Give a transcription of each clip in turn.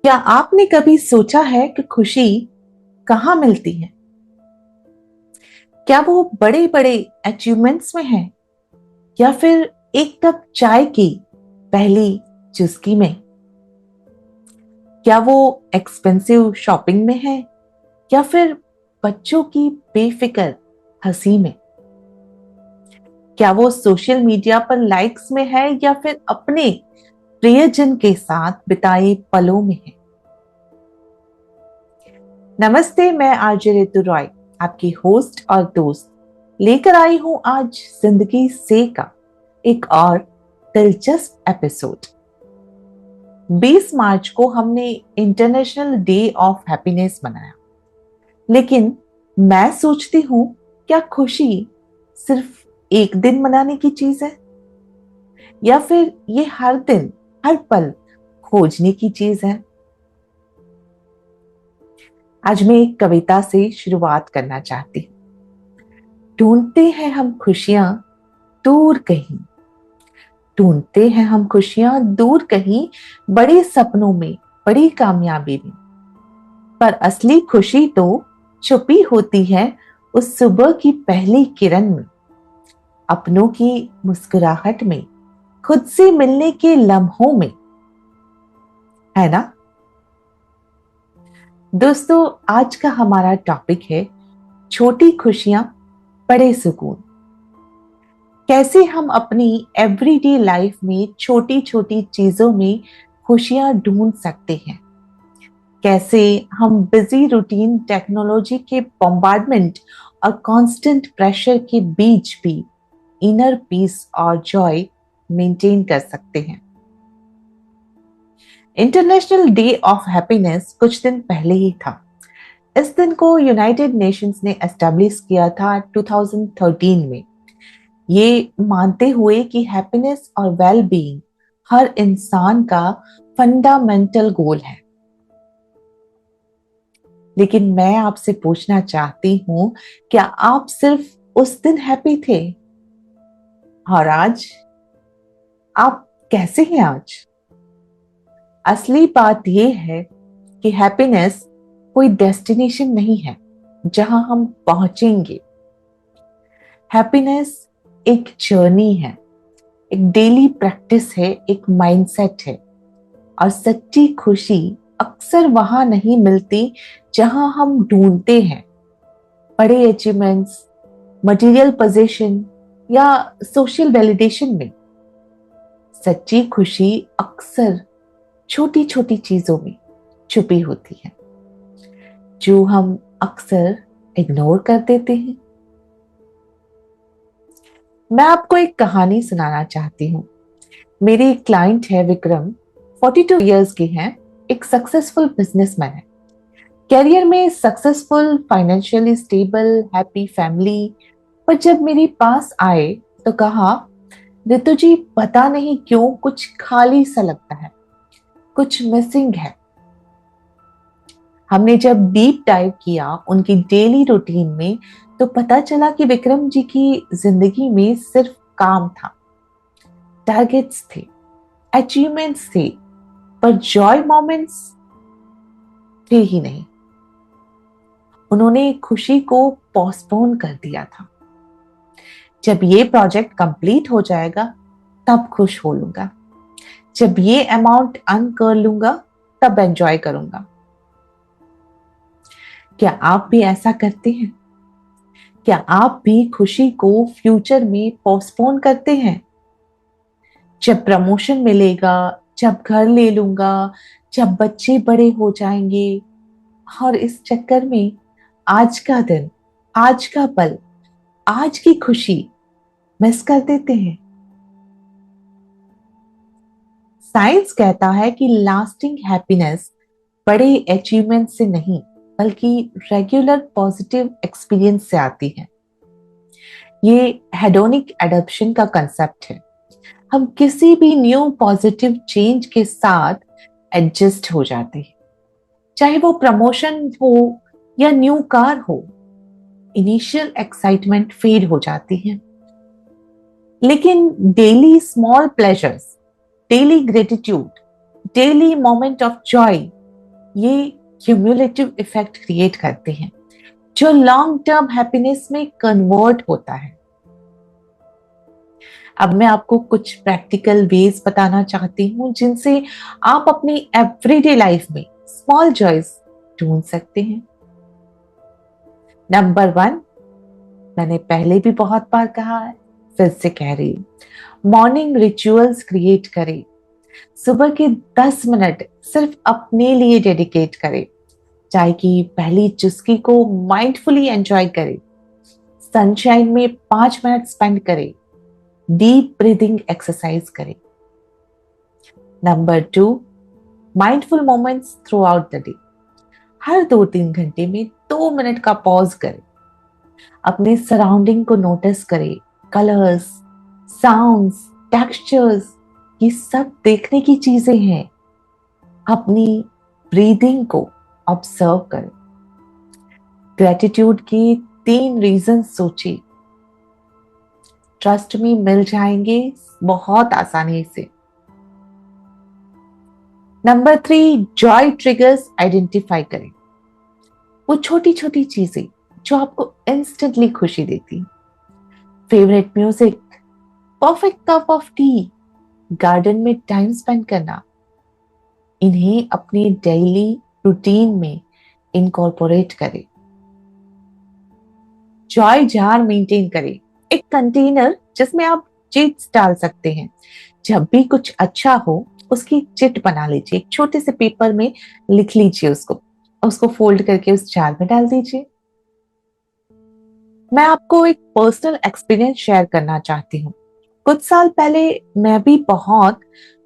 क्या आपने कभी सोचा है कि खुशी कहाँ मिलती है? क्या वो बड़े बड़े अचीवमेंट्स में है या फिर एक कप चाय की पहली चुस्की में? क्या वो एक्सपेंसिव शॉपिंग में है या फिर बच्चों की बेफिक्र हंसी में? क्या वो सोशल मीडिया पर लाइक्स में है या फिर अपने प्रियजन के साथ बिताए पलों में है? नमस्ते, मैं आरजे ऋतु रॉय, आपकी होस्ट और दोस्त, लेकर आई हूं आज जिंदगी से का एक और दिलचस्प एपिसोड। 20 मार्च को हमने इंटरनेशनल डे ऑफ हैप्पीनेस मनाया, लेकिन मैं सोचती हूँ, क्या खुशी सिर्फ एक दिन मनाने की चीज है या फिर ये हर दिन हर पल खोजने की चीज है? आज मैं एक कविता से शुरुआत करना चाहती हूँ। ढूंढते हैं हम खुशियां दूर कहीं, ढूंढते हैं हम खुशियां दूर कहीं, बड़े सपनों में, बड़ी कामयाबी में। पर असली खुशी तो छुपी होती है उस सुबह की पहली किरण में, अपनों की मुस्कुराहट में, खुद से मिलने के लम्हों में, है ना? दोस्तों, आज का हमारा टॉपिक है छोटी खुशियां, बड़े सुकून। कैसे हम अपनी एवरीडे लाइफ में छोटी छोटी चीजों में खुशियां ढूंढ सकते हैं। कैसे हम बिजी रूटीन, टेक्नोलॉजी के बॉम्बार्डमेंट और कांस्टेंट प्रेशर के बीच भी इनर पीस और जॉय मेंटेन कर सकते हैं। इंटरनेशनल डे ऑफ हैप्पीनेस कुछ दिन पहले ही था। इस दिन को यूनाइटेड नेशंस ने एस्टेब्लिश किया था 2013 में, ये मानते हुए कि हैप्पीनेस और वेल बीइंग हर इंसान का फंडामेंटल गोल है। लेकिन मैं आपसे पूछना चाहती हूं, क्या आप सिर्फ उस दिन हैप्पी थे? और आज आप कैसे हैं आज? असली बात यह है कि हैप्पीनेस कोई डेस्टिनेशन नहीं है जहां हम पहुंचेंगे। हैप्पीनेस एक जर्नी है, एक डेली प्रैक्टिस है, एक माइंडसेट है। और सच्ची खुशी अक्सर वहां नहीं मिलती जहां हम ढूंढते हैं, बड़े अचीवमेंट्स, मटेरियल पोजीशन या सोशल वैलिडेशन में। सच्ची खुशी अक्सर छोटी छोटी चीजों में छुपी होती है, जो हम अक्सर इग्नोर कर देते हैं। मैं आपको एक कहानी सुनाना चाहती हूँ। मेरी क्लाइंट है विक्रम, 42 इयर्स के हैं, एक सक्सेसफुल बिजनेसमैन है, कैरियर में successful, financially stable, happy family. पर जब मेरे पास आए तो कहा, ऋतु जी, पता नहीं क्यों कुछ खाली सा लगता है, कुछ मिसिंग है। हमने जब डीप डाइव किया उनकी डेली रूटीन में, तो पता चला कि विक्रम जी की जिंदगी में सिर्फ काम था, टारगेट्स थे, अचीवमेंट्स थे, पर जॉय मोमेंट्स थे ही नहीं। उन्होंने खुशी को पोस्टपोन कर दिया था। जब ये प्रोजेक्ट कंप्लीट हो जाएगा तब खुश हो लूंगा, जब ये अमाउंट अर्न कर लूंगा तब एंजॉय करूंगा। क्या आप भी ऐसा करते हैं? क्या आप भी खुशी को फ्यूचर में पोस्टपोन करते हैं? जब प्रमोशन मिलेगा, जब घर ले लूंगा, जब बच्चे बड़े हो जाएंगे, और इस चक्कर में आज का दिन, आज का पल, आज की खुशी मिस कर देते हैं। साइंस कहता है कि लास्टिंग हैप्पीनेस बड़े अचीवमेंट से नहीं, बल्कि रेगुलर पॉजिटिव एक्सपीरियंस से आती है। ये हेडोनिक एडॉप्शन का कंसेप्ट है। हम किसी भी न्यू पॉजिटिव चेंज के साथ एडजस्ट हो जाते हैं, चाहे वो प्रमोशन हो या न्यू कार हो। इनिशियल एक्साइटमेंट फेड हो जाती है, लेकिन daily small pleasures, daily gratitude, daily moment of Joy ये क्यूमुलेटिव इफेक्ट क्रिएट करते हैं जो लॉन्ग टर्म हैप्पीनेस में कन्वर्ट होता है। अब मैं आपको कुछ प्रैक्टिकल वेज बताना चाहती हूँ जिनसे आप अपनी एवरीडे लाइफ में स्मॉल जॉयज ढूंढ सकते हैं। नंबर 1, मैंने पहले भी बहुत बार कहा है, फिर से कह रही हूं, मॉर्निंग रिचुअल्स क्रिएट करें। सुबह के 10 मिनट सिर्फ अपने लिए डेडिकेट करें। चाय की पहली चुस्की को माइंडफुली एंजॉय करें। सनशाइन में 5 मिनट स्पेंड करें। डीप ब्रीदिंग एक्सरसाइज करें। Number 2, mindful moments throughout the day. हर 2-3 घंटे में 2 मिनट का पॉज करें। अपने सराउंडिंग को नोटिस करें। कलर्स, साउंड्स, टेक्सचर्स, ये सब देखने की चीजें हैं। अपनी ब्रीदिंग को ऑब्जर्व करें। ग्रेटिट्यूड के 3 रीजन सोचिए। ट्रस्ट में मिल जाएंगे बहुत आसानी से। नंबर 3, जॉय ट्रिगर्स आइडेंटिफाई करें। वो छोटी छोटी चीजें जो आपको इंस्टेंटली खुशी देती। Favourite music, perfect cup of T, garden में टाइम स्पेंड करना, इन्हें अपनी डेली रूटीन में इनकॉर्पोरेट करें। जॉय जार मेंटेन करें, एक कंटेनर जिसमें आप चिट्स डाल सकते हैं। जब भी कुछ अच्छा हो उसकी चिट बना लीजिए, एक छोटे से पेपर में लिख लीजिए उसको, उसको फोल्ड करके उस जार में डाल दीजिए। मैं आपको एक पर्सनल एक्सपीरियंस शेयर करना चाहती हूँ। कुछ साल पहले मैं भी बहुत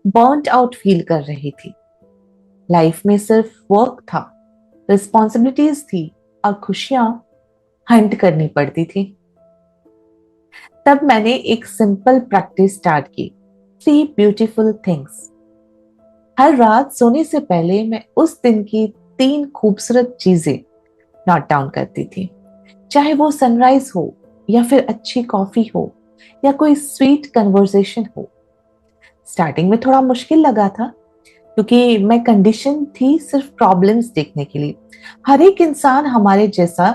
बर्न्ड आउट फील कर रही थी। लाइफ में सिर्फ वर्क था, रिस्पॉन्सिबिलिटीज थी और खुशियां हंट करनी पड़ती थी। तब मैंने एक सिंपल प्रैक्टिस स्टार्ट की, 3 ब्यूटीफुल थिंग्स। हर रात सोने से पहले मैं उस दिन की 3 खूबसूरत चीजें नोट डाउन करती थी। चाहे वो सनराइज हो या फिर अच्छी कॉफी हो या कोई स्वीट कन्वर्सेशन हो। स्टार्टिंग में थोड़ा मुश्किल लगा था क्योंकि मैं कंडीशन थी सिर्फ प्रॉब्लम्स देखने के लिए। हर एक इंसान हमारे जैसा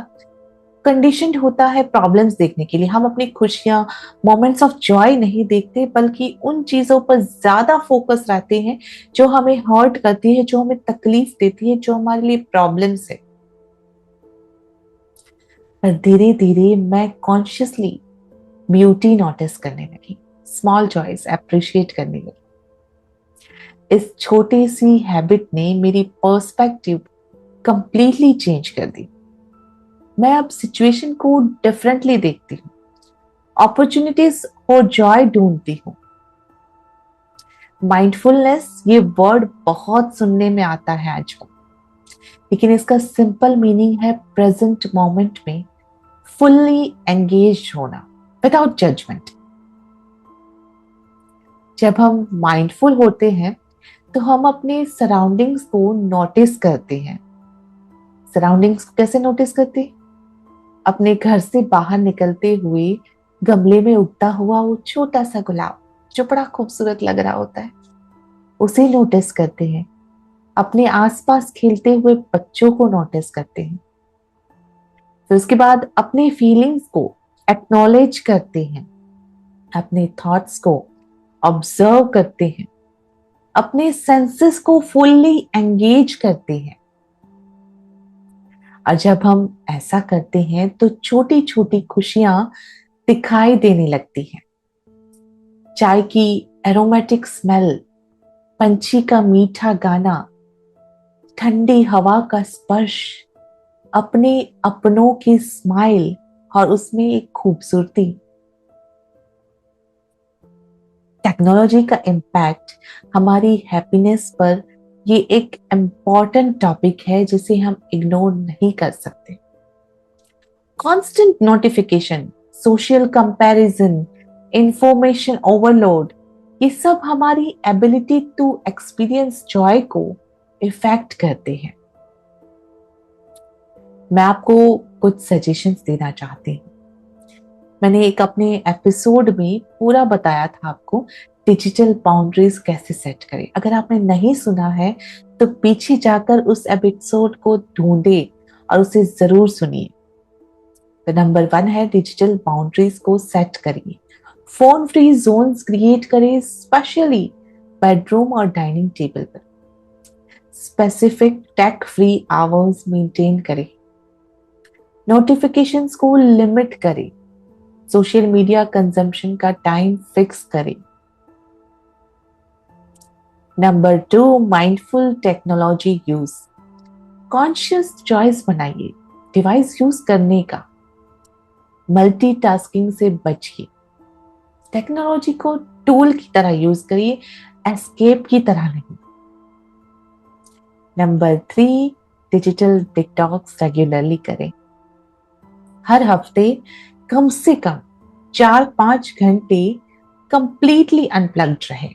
कंडीशनड होता है प्रॉब्लम्स देखने के लिए। हम अपनी खुशियां, मोमेंट्स ऑफ जॉय नहीं देखते, बल्कि उन चीजों पर ज्यादा फोकस रहते हैं जो हमें हर्ट करती है, जो हमें तकलीफ देती है, जो हमारे लिए प्रॉब्लम्स है। पर धीरे धीरे मैं कॉन्शियसली ब्यूटी नोटिस करने लगी, स्मॉल जॉयज अप्रिशिएट करने लगी। इस छोटी सी हैबिट ने मेरी पर्सपेक्टिव कंप्लीटली चेंज कर दी। मैं अब सिचुएशन को डिफरेंटली देखती हूँ, अपॉर्चुनिटीज फॉर जॉय ढूंढती हूँ। माइंडफुलनेस ये वर्ड बहुत सुनने में आता है आजकल, लेकिन इसका सिंपल मीनिंग है प्रेजेंट मोमेंट में फुल्ली एंगेज होना विदाउट जजमेंट। जब हम माइंडफुल होते हैं तो हम अपने सराउंडिंग्स को नोटिस करते हैं। सराउंडिंग्स को कैसे नोटिस करते हैं? अपने घर से बाहर निकलते हुए गमले में उगता हुआ वो छोटा सा गुलाब जो बड़ा खूबसूरत लग रहा होता है, उसे नोटिस करते हैं। अपने आसपास खेलते हुए बच्चों को नोटिस करते हैं। फिर उसके बाद अपने फीलिंग्स को एक्नॉलेज करते हैं। अपने थॉट्स को ऑब्जर्व करते हैं। अपने सेंसेस को फुल्ली एंगेज करते हैं। और जब हम ऐसा करते हैं तो छोटी छोटी खुशियां दिखाई देने लगती हैं। चाय की एरोमेटिक स्मेल, पंछी का मीठा गाना, ठंडी हवा का स्पर्श, अपने अपनों की स्माइल और उसमें एक खूबसूरती। टेक्नोलॉजी का इम्पैक्ट हमारी हैप्पीनेस पर ये एक इम्पॉर्टेंट टॉपिक है जिसे हम इग्नोर नहीं कर सकते। Constant notification, social comparison, information overload, ये सब हमारी एबिलिटी टू एक्सपीरियंस जॉय को इफेक्ट करते हैं। मैं आपको कुछ सजेशंस देना चाहती हूँ। मैंने एक अपने एपिसोड में पूरा बताया था आपको डिजिटल बाउंड्रीज कैसे सेट करें। अगर आपने नहीं सुना है तो पीछे जाकर उस एपिसोड को ढूंढे और उसे जरूर सुनिए। तो नंबर 1 है डिजिटल बाउंड्रीज को सेट करिए। फोन फ्री जोन्स क्रिएट करें, स्पेशली बेडरूम और डाइनिंग टेबल पर। Specific tech free hours maintain करें। नोटिफिकेशंस को लिमिट करें। सोशल मीडिया कंजम्पशन का टाइम फिक्स करें। Number 2, mindful technology use. Conscious choice बनाइए डिवाइस यूज करने का। मल्टीटास्किंग से बचिए। टेक्नोलॉजी को टूल की तरह यूज करिए, एस्केप की तरह नहीं। नंबर 3, डिजिटल डिटॉक्स रेगुलरली करें। हर हफ्ते कम से कम 4-5 घंटे कंप्लीटली अनप्लग्ड रहे।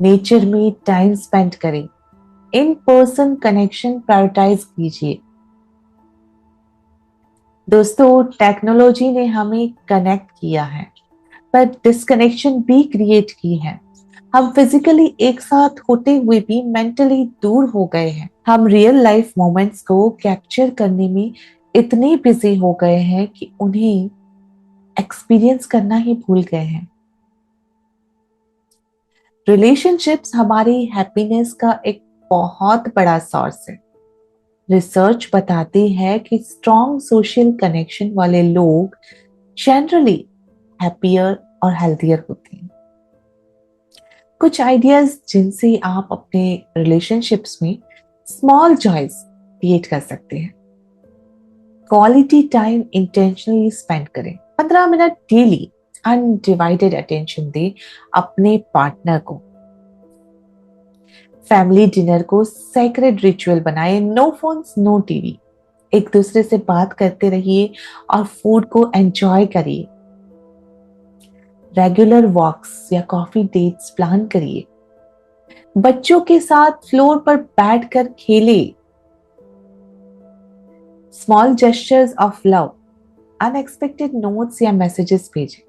नेचर में टाइम स्पेंड करें। इन पर्सन कनेक्शन प्रायोरिटाइज कीजिए। दोस्तों, टेक्नोलॉजी ने हमें कनेक्ट किया है पर डिस्कनेक्शन भी क्रिएट की है। हम फिजिकली एक साथ होते हुए भी मेंटली दूर हो गए हैं। हम रियल लाइफ मोमेंट्स को कैप्चर करने में इतने बिजी हो गए हैं कि उन्हें एक्सपीरियंस करना ही भूल गए हैं। रिलेशनशिप्स हमारी हैप्पीनेस का एक बहुत बड़ा सोर्स है। रिसर्च बताती है कि स्ट्रॉन्ग सोशल कनेक्शन वाले लोग जनरली हैप्पियर और हेल्थियर होते हैं। कुछ आइडियाज जिनसे आप अपने रिलेशनशिप्स में स्मॉल जॉयज क्रिएट कर सकते हैं। क्वालिटी टाइम इंटेंशनली स्पेंड करें। 15 मिनट डेली अनडिवाइडेड अटेंशन दें अपने पार्टनर को। फैमिली डिनर को सेक्रेड रिचुअल बनाएं। No phones, no TV. एक दूसरे से बात करते रहिए और फूड को एंजॉय करिए। रेगुलर वॉक्स या कॉफी डेट्स प्लान करिए। बच्चों के साथ फ्लोर पर बैठकर खेले। Small gestures of love, unexpected notes या मैसेजेस भेजें।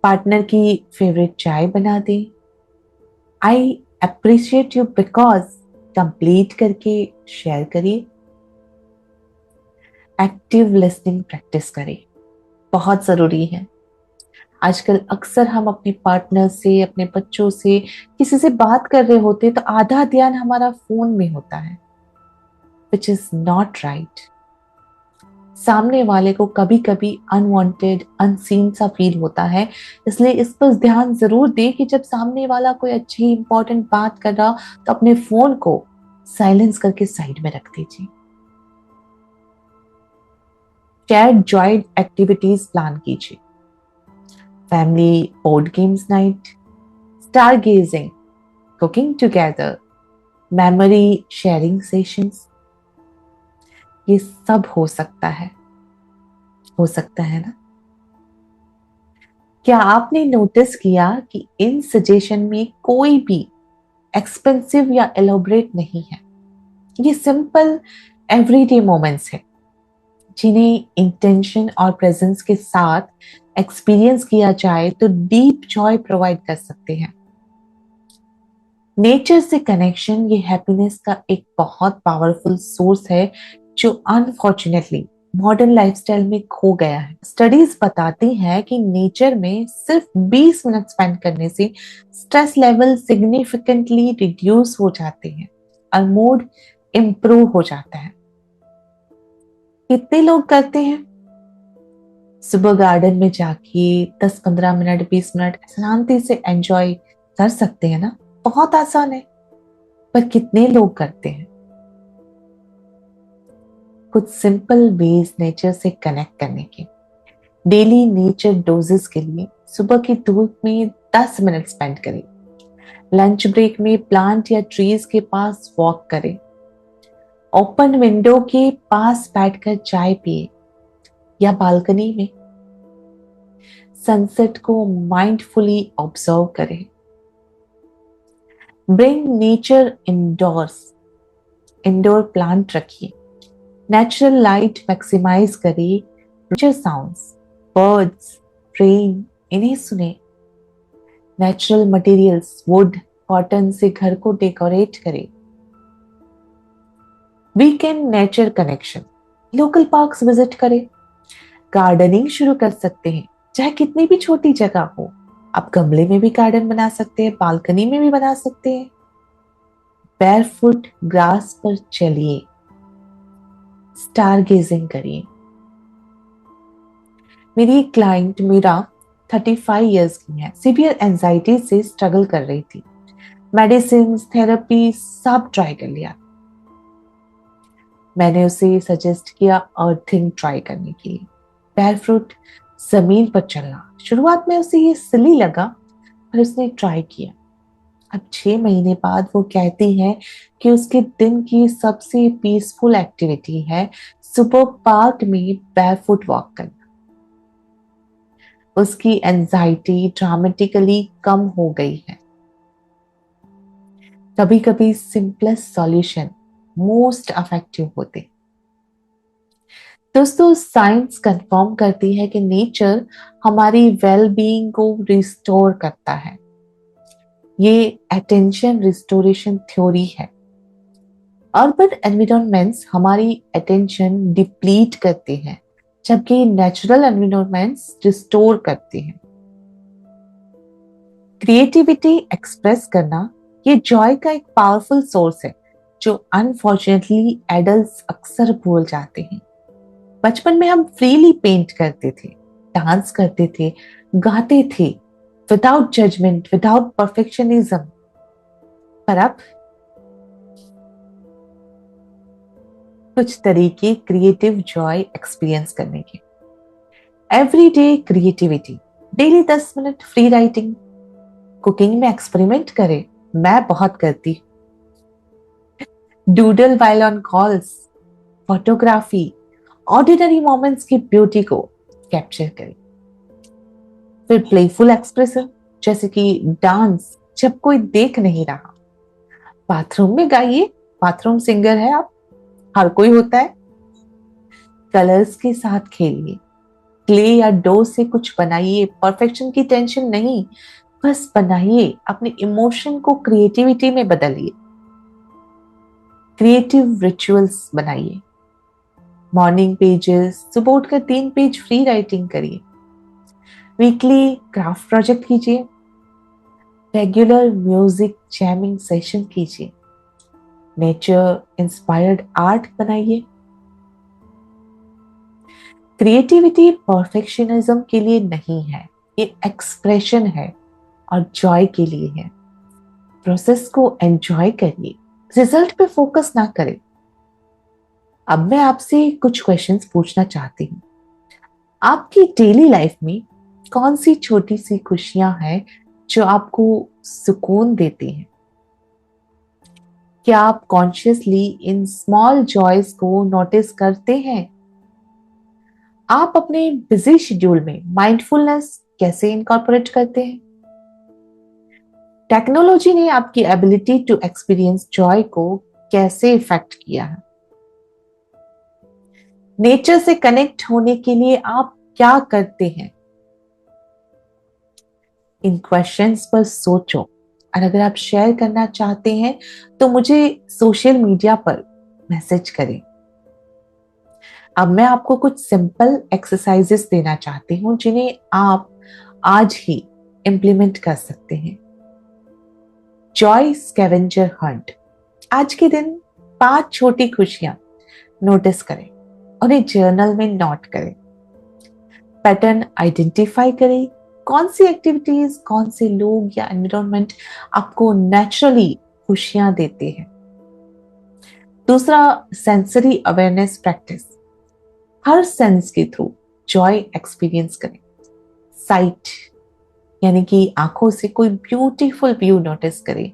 पार्टनर की फेवरेट चाय बना दें। I appreciate you because complete करके शेयर करिए। एक्टिव लिसनिंग प्रैक्टिस करें, बहुत जरूरी है। आजकल अक्सर हम अपने पार्टनर से, अपने बच्चों से, किसी से बात कर रहे होते तो आधा ध्यान हमारा फोन में होता है, विच इज नॉट राइट। सामने वाले को कभी कभी अनवांटेड, अनसीन सा फील होता है, इसलिए इस पर ध्यान जरूर दें कि जब सामने वाला कोई अच्छी इंपॉर्टेंट बात कर रहा तो अपने फोन को साइलेंस करके साइड में रख दीजिए। शेयर्ड जॉइंट एक्टिविटीज प्लान कीजिए। Family board games night, star gazing, cooking together, memory sharing sessions, ये सब हो सकता है ना। क्या आपने नोटिस किया कि इन सजेशन में कोई भी एक्सपेंसिव या एलोबरेट नहीं है। ये सिंपल एवरीडे मोमेंट्स है जिन्हें इंटेंशन और प्रेजेंस के साथ एक्सपीरियंस किया जाए तो डीप जॉय प्रोवाइड कर सकते हैं। नेचर से कनेक्शन ये हैप्पीनेस का एक बहुत पावरफुल सोर्स है जो अनफॉर्चुनेटली मॉडर्न लाइफस्टाइल में खो गया है। स्टडीज बताती हैं कि नेचर में सिर्फ 20 मिनट स्पेंड करने से स्ट्रेस लेवल सिग्निफिकेंटली रिड्यूस हो जाते हैं और मूड इम्प्रूव हो जाता है। कितने लोग करते हैं? सुबह गार्डन में जाके 10-15 मिनट, 20 मिनट शांति से एंजॉय कर सकते हैं ना। बहुत आसान है, पर कितने लोग करते हैं? कुछ सिंपल वेज नेचर से कनेक्ट करने के। डेली नेचर डोजेस के लिए सुबह की धूप में 10 मिनट स्पेंड करें। लंच ब्रेक में प्लांट या ट्रीज के पास वॉक करें। ओपन विंडो के पास बैठकर चाय पिए या बालकनी में। सनसेट को माइंडफुली ऑब्जर्व करें। Bring nature indoors, indoor plant रखिए। नेचुरल लाइट मैक्सिमाइज करें। नेचर साउंड्स, बर्ड्स, रेन, इन्हें सुने। नेचुरल मटेरियल्स, वुड, कॉटन से घर को डेकोरेट करें। Weekend nature connection, local parks visit करें। गार्डनिंग शुरू कर सकते हैं, चाहे कितनी भी छोटी जगह हो। आप गमले में भी गार्डन बना सकते हैं, बालकनी में भी बना सकते हैं। बैरफुट ग्रास पर चलिए, स्टार गेजिंग करिए। मेरी एक क्लाइंट मीरा 35 इयर्स की है, सीवियर एंजाइटी से स्ट्रगल कर रही थी। मेडिसिन, थेरेपी सब ट्राई कर लिया। मैंने उसे सजेस्ट किया अर्थिंग ट्राई करने के लिए, बैरफुट जमीन पर चलना। शुरुआत में उसे ये सिली लगा, पर उसने ट्राई किया। अब 6 महीने बाद वो कहती है कि उसके दिन की सबसे पीसफुल एक्टिविटी है सुपर पार्क में बैरफुट वॉक करना। उसकी एंजाइटी ड्रामेटिकली कम हो गई है। कभी कभी सिंपलेस्ट सॉल्यूशन मोस्ट इफेक्टिव होते। दोस्तों, साइंस कंफर्म करती है कि नेचर हमारी वेल बीइंग को रिस्टोर करता है। ये अटेंशन रिस्टोरेशन थ्योरी है। अर्बन एनवायरनमेंट्स हमारी अटेंशन डिप्लीट करते हैं, जबकि नेचुरल एनवायरनमेंट्स रिस्टोर करते हैं। क्रिएटिविटी एक्सप्रेस करना ये जॉय का एक पावरफुल सोर्स है, जो अनफॉर्चुनेटली एडल्ट्स अक्सर भूल जाते हैं। बचपन में हम फ्रीली पेंट करते थे, डांस करते थे, गाते थे, विदाउट जजमेंट, विदाउट परफेक्शनिज्म। पर अब कुछ तरीके क्रिएटिव जॉय एक्सपीरियंस करने के। Everyday creativity, daily 10 minute free writing. Cooking में एक्सपेरिमेंट करें, मैं बहुत करती। Doodle while on calls. Photography, ordinary moments की ब्यूटी को कैप्चर करें। फिर प्लेफुल एक्सप्रेशन, जैसे कि डांस जब कोई देख नहीं रहा। बाथरूम में गाइए, बाथरूम सिंगर है आप, हर कोई होता है। कलर्स के साथ खेलिए, क्ले या डो से कुछ बनाइए। परफेक्शन की टेंशन नहीं, बस बनाइए। अपने इमोशन को क्रिएटिविटी में बदलिए। क्रिएटिव रिचुअल्स बनाइए। मॉर्निंग पेजेस, सुबह उठकर 3 पेज फ्री राइटिंग करिए। वीकली क्राफ्ट प्रोजेक्ट कीजिए। रेगुलर म्यूजिक जैमिंग सेशन कीजिए। नेचर इंस्पायर्ड आर्ट बनाइए। क्रिएटिविटी परफेक्शनिज्म के लिए नहीं है, ये एक्सप्रेशन है और जॉय के लिए है। प्रोसेस को एंजॉय करिए, रिजल्ट पे फोकस ना करें। अब मैं आपसे कुछ क्वेश्चंस पूछना चाहती हूँ। आपकी डेली लाइफ में कौन सी छोटी सी खुशियां हैं जो आपको सुकून देती हैं? क्या आप कॉन्शियसली इन स्मॉल जॉयज को नोटिस करते हैं? आप अपने बिजी शेड्यूल में माइंडफुलनेस कैसे इनकॉर्पोरेट करते हैं? टेक्नोलॉजी ने आपकी एबिलिटी टू एक्सपीरियंस जॉय को कैसे इफेक्ट किया है? नेचर से कनेक्ट होने के लिए आप क्या करते हैं? इन क्वेश्चंस पर सोचो, और अगर आप शेयर करना चाहते हैं तो मुझे सोशल मीडिया पर मैसेज करें। अब मैं आपको कुछ सिंपल एक्सरसाइजेस देना चाहती हूँ, जिन्हें आप आज ही इंप्लीमेंट कर सकते हैं। Joy scavenger Hunt. आज के दिन 5 छोटी खुशियां नोटिस करें, उन्हें जर्नल में नोट करें। पैटर्न आइडेंटिफाई करें, कौन सी एक्टिविटीज, कौन से लोग या एनवायरनमेंट आपको नेचुरली खुशियां देते हैं। दूसरा, सेंसरी अवेयरनेस प्रैक्टिस। हर सेंस के थ्रू जॉय एक्सपीरियंस करें। साइट, यानी कि आंखों से कोई ब्यूटीफुल व्यू नोटिस करें।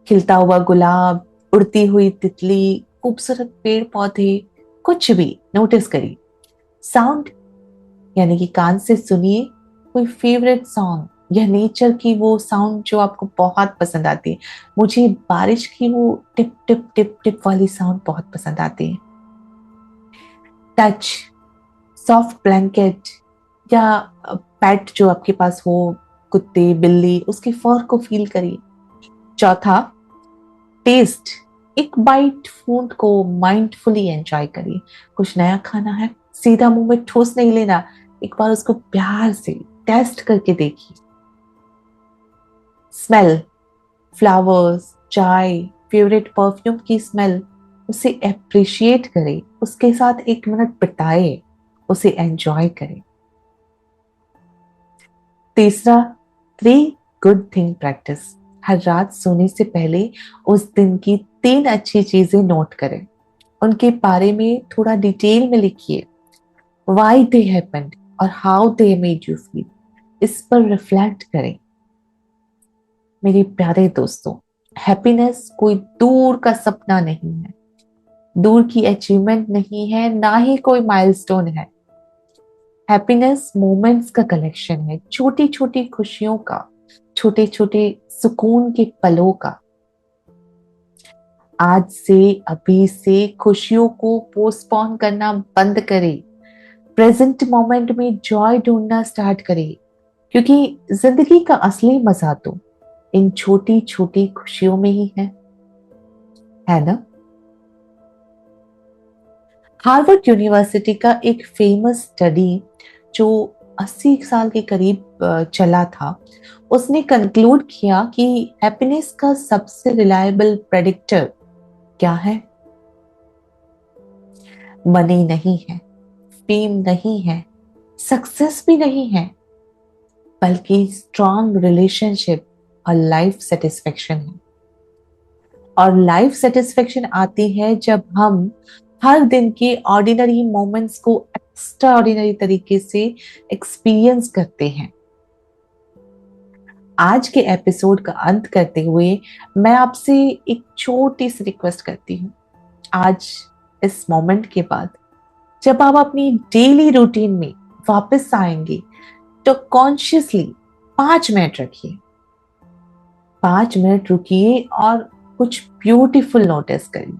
खिलता हुआ गुलाब, उड़ती हुई तितली, खूबसूरत पेड़ पौधे, कुछ भी नोटिस करिए। साउंड, यानी कि कान से सुनिए कोई फेवरेट सॉन्ग या नेचर की वो साउंड जो आपको बहुत पसंद आती है। मुझे बारिश की वो टिप टिप टिप टिप वाली साउंड बहुत पसंद आती है। टच, सॉफ्ट ब्लैंकेट या पेट जो आपके पास हो, कुत्ते बिल्ली, उसके फर को फील करिए। चौथा, टेस्ट। एक बाइट फूड को माइंडफुली एंजॉय करिए। कुछ नया खाना है, सीधा मुंह में ठोस नहीं लेना, एक बार उसको प्यार से टेस्ट करके देखिए। स्मेल, फ्लावर्स, चाय, फेवरेट परफ्यूम की स्मेल, उसे अप्रिशिएट करें, उसके साथ 1 मिनट बिताए, उसे एंजॉय करें। तीसरा, 3 गुड थिंग प्रैक्टिस। हर रात सोने से पहले उस दिन की 3 अच्छी चीजें नोट करें, उनके बारे में थोड़ा डिटेल में लिखिए। वाई दे हैपेंड और how they made you feel, इस पर रिफ्लेक्ट करें। मेरे प्यारे दोस्तों, हैप्पीनेस कोई दूर का सपना नहीं है, दूर की अचीवमेंट नहीं है, ना ही कोई माइलस्टोन है। हैप्पीनेस मोमेंट्स का कलेक्शन है, छोटी छोटी खुशियों का, छोटे छोटे सुकून के पलों का। आज से, अभी से खुशियों को पोस्टपोन करना बंद करें। प्रेजेंट मोमेंट में जॉय ढूंढना स्टार्ट करें, क्योंकि जिंदगी का असली मजा तो इन छोटी छोटी खुशियों में ही है ना। हार्वर्ड यूनिवर्सिटी का एक फेमस स्टडी जो 80 साल के करीब चला था, उसने कंक्लूड किया कि हैप्पीनेस का सबसे रिलायबल प्रेडिक्टर क्या है? मनी नहीं है, फेम नहीं है, सक्सेस भी नहीं है, बल्कि स्ट्रॉन्ग रिलेशनशिप और लाइफ सेटिस्फेक्शन है। और लाइफ सेटिस्फेक्शन आती है जब हम हर दिन के ऑर्डिनरी मोमेंट्स को एक्स्ट्रा ऑर्डिनरी तरीके से एक्सपीरियंस करते हैं। आज के एपिसोड का अंत करते हुए मैं आपसे एक छोटी सी रिक्वेस्ट करती हूँ। आज इस मोमेंट के बाद जब आप अपनी डेली रूटीन में वापस आएंगे, तो कॉन्शियसली 5 मिनट रखिए। 5 मिनट रुकिए और कुछ ब्यूटीफुल नोटिस करिए,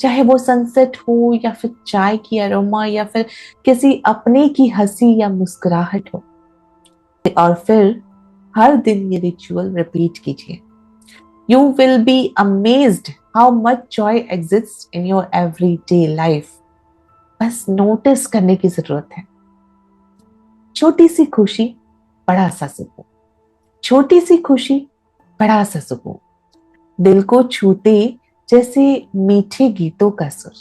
चाहे वो सनसेट हो या फिर चाय की अरोमा या फिर किसी अपने की हंसी या मुस्कुराहट हो। और फिर हर दिन ये रिचुअल रिपीट कीजिए। You will be amazed how much Joy exist in your everyday life. बस नोटिस करने की जरूरत है। छोटी सी खुशी, बड़ा सा सुकून। छोटी सी खुशी, बड़ा सा सुकून। दिल को छूते जैसे मीठे गीतों का सुर।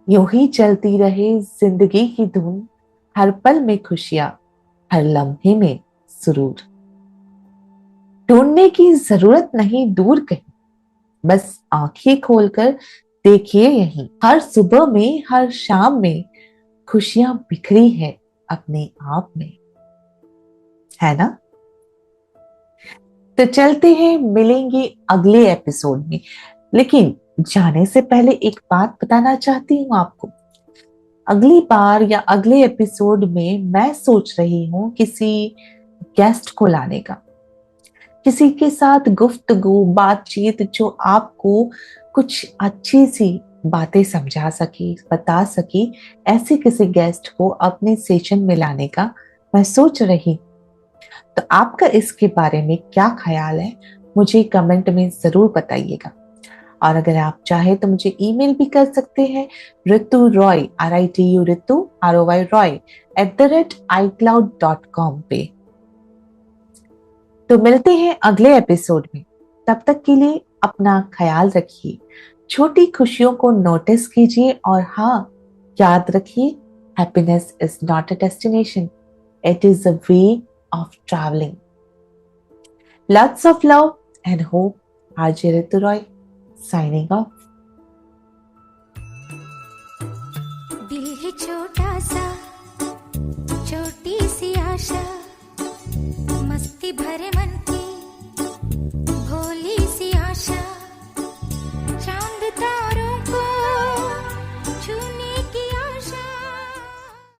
यूं ही चलती रहे जिंदगी की धुन, हर पल में खुशियां, हर लम्हे में सुरूर। ढूंढने की जरूरत नहीं दूर कहीं, बस आंखें खोलकर देखिए यहीं। हर सुबह में, हर शाम में खुशियां बिखरी है अपने आप में, है ना। तो चलते हैं, मिलेंगे अगले एपिसोड में। लेकिन जाने से पहले एक बात बताना चाहती हूँ आपको। अगली बार या अगले एपिसोड में मैं सोच रही हूँ किसी गेस्ट को लाने का, किसी के साथ गुफ्तगू बातचीत जो आपको कुछ अच्छी सी बातें समझा सके, बता सके। ऐसे किसी गेस्ट को अपने सेशन में लाने का मैं सोच रही। तो आपका इसके बारे में क्या ख्याल है, मुझे कमेंट में जरूर बताइएगा। और अगर आप चाहे तो मुझे ईमेल भी कर सकते हैं, Ritu Roy, RITU Ritu ROY Roy @icloud.com पे। तो मिलते हैं अगले एपिसोड में। तब तक के लिए अपना ख्याल रखिए, छोटी खुशियों को नोटिस कीजिए और हाँ, याद रखिए, happiness is not a destination, it is a way of travelling. Lots of love and hope. RJ Ritu Roy signing off. दिल है छोटा सा, छोटी सी आशा, मस्ती भरे